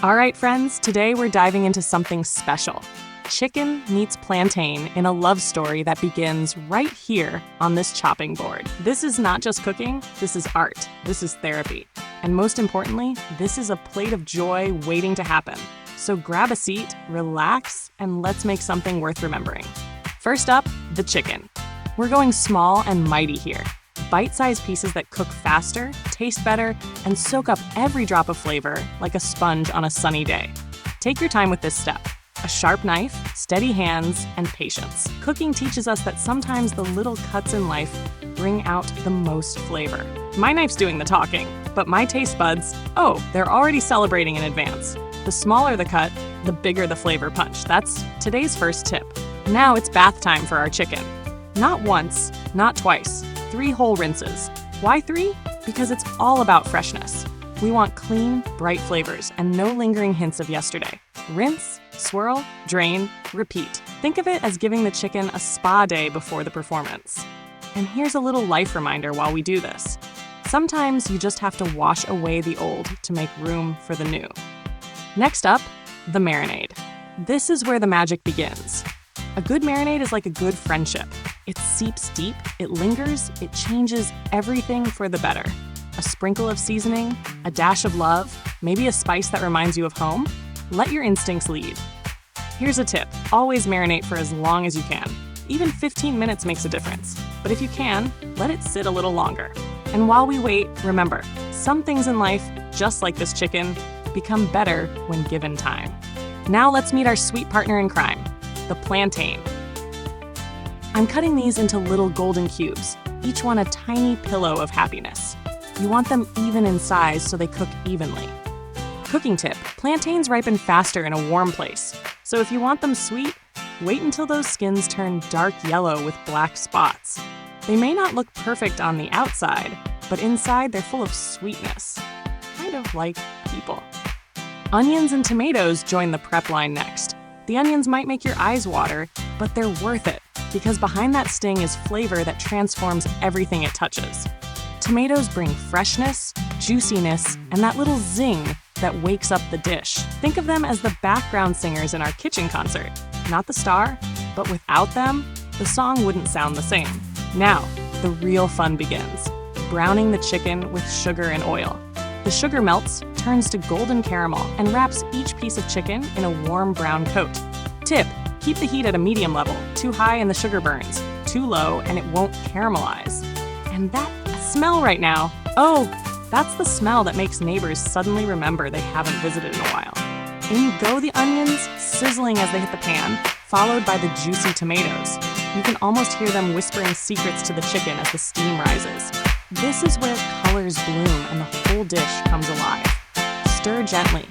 All right, friends, today we're diving into something special. Chicken meets plantain in a love story that begins right here on this chopping board. This is not just cooking, this is art, this is therapy. And most importantly, this is a plate of joy waiting to happen. So grab a seat, relax, and let's make something worth remembering. First up, the chicken. We're going small and mighty here. Bite-sized pieces that cook faster, taste better, and soak up every drop of flavor like a sponge on a sunny day. Take your time with this step. A sharp knife, steady hands, and patience. Cooking teaches us that sometimes the little cuts in life bring out the most flavor. My knife's doing the talking, but my taste buds, they're already celebrating in advance. The smaller the cut, the bigger the flavor punch. That's today's first tip. Now it's bath time for our chicken. Not once, not twice, 3 whole rinses. Why 3? Because it's all about freshness. We want clean, bright flavors and no lingering hints of yesterday. Rinse, swirl, drain, repeat. Think of it as giving the chicken a spa day before the performance. And here's a little life reminder while we do this. Sometimes you just have to wash away the old to make room for the new. Next up, the marinade. This is where the magic begins. A good marinade is like a good friendship. It seeps deep, it lingers, it changes everything for the better. A sprinkle of seasoning, a dash of love, maybe a spice that reminds you of home. Let your instincts lead. Here's a tip, always marinate for as long as you can. Even 15 minutes makes a difference. But if you can, let it sit a little longer. And while we wait, remember, some things in life, just like this chicken, become better when given time. Now let's meet our sweet partner in crime, the plantain. I'm cutting these into little golden cubes, each one a tiny pillow of happiness. You want them even in size so they cook evenly. Cooking tip, plantains ripen faster in a warm place. So if you want them sweet, wait until those skins turn dark yellow with black spots. They may not look perfect on the outside, but inside they're full of sweetness. Kind of like people. Onions and tomatoes join the prep line next. The onions might make your eyes water, but they're worth it, because behind that sting is flavor that transforms everything it touches. Tomatoes bring freshness, juiciness, and that little zing that wakes up the dish. Think of them as the background singers in our kitchen concert. Not the star, but without them, the song wouldn't sound the same. Now, the real fun begins. Browning the chicken with sugar and oil. The sugar melts, turns to golden caramel, and wraps each piece of chicken in a warm brown coat. Tip, keep the heat at a medium level. Too high and the sugar burns. Too low and it won't caramelize. And that smell right now, that's the smell that makes neighbors suddenly remember they haven't visited in a while. In go the onions, sizzling as they hit the pan, followed by the juicy tomatoes. You can almost hear them whispering secrets to the chicken as the steam rises. This is where colors bloom and the whole dish comes alive. Stir gently.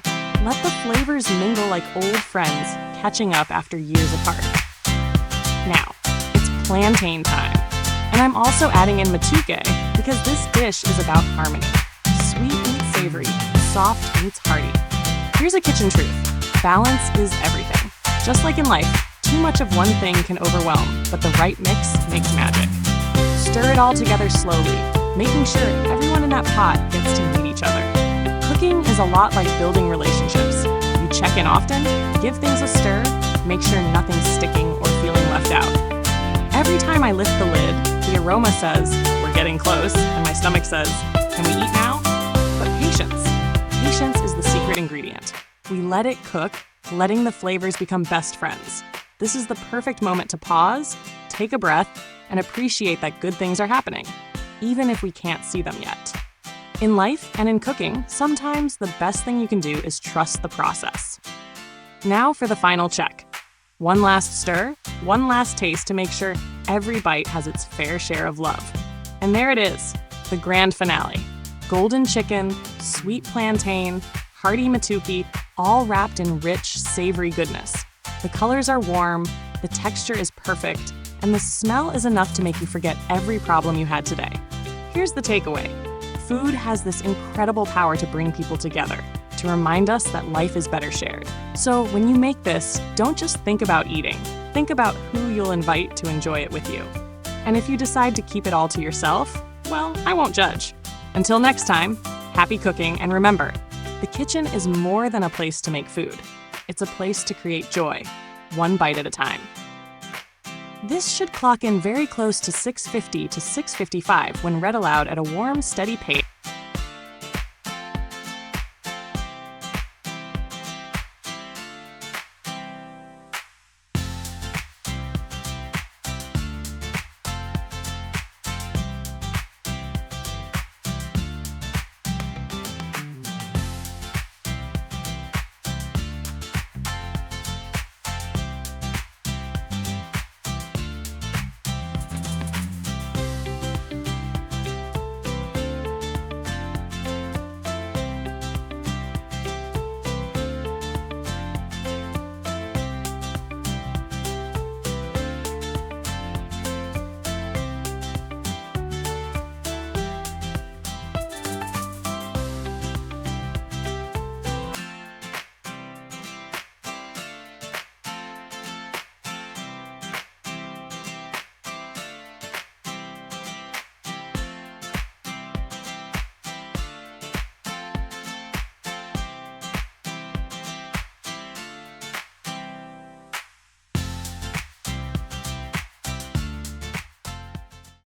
Let the flavors mingle like old friends, catching up after years apart. Now, it's plantain time. And I'm also adding in Matooke because this dish is about harmony. Sweet meets savory, soft meets hearty. Here's a kitchen truth. Balance is everything. Just like in life, too much of one thing can overwhelm, but the right mix makes magic. Stir it all together slowly, making sure everyone in that pot gets to meet each other. Cooking is a lot like building relationships. You check in often, give things a stir, make sure nothing's sticking or feeling left out. Every time I lift the lid, the aroma says, we're getting close, and my stomach says, can we eat now? But patience. Patience is the secret ingredient. We let it cook, letting the flavors become best friends. This is the perfect moment to pause, take a breath, and appreciate that good things are happening, even if we can't see them yet. In life and in cooking, sometimes the best thing you can do is trust the process. Now for the final check. One last stir, one last taste to make sure every bite has its fair share of love. And there it is, the grand finale. Golden chicken, sweet plantain, hearty Matooke, all wrapped in rich, savory goodness. The colors are warm, the texture is perfect, and the smell is enough to make you forget every problem you had today. Here's the takeaway. Food has this incredible power to bring people together, to remind us that life is better shared. So when you make this, don't just think about eating. Think about who you'll invite to enjoy it with you. And if you decide to keep it all to yourself, well, I won't judge. Until next time, happy cooking, and remember, The kitchen is more than a place to make food. It's a place to create joy, one bite at a time. This should clock in very close to 650 to 655 when read aloud at a warm, steady pace.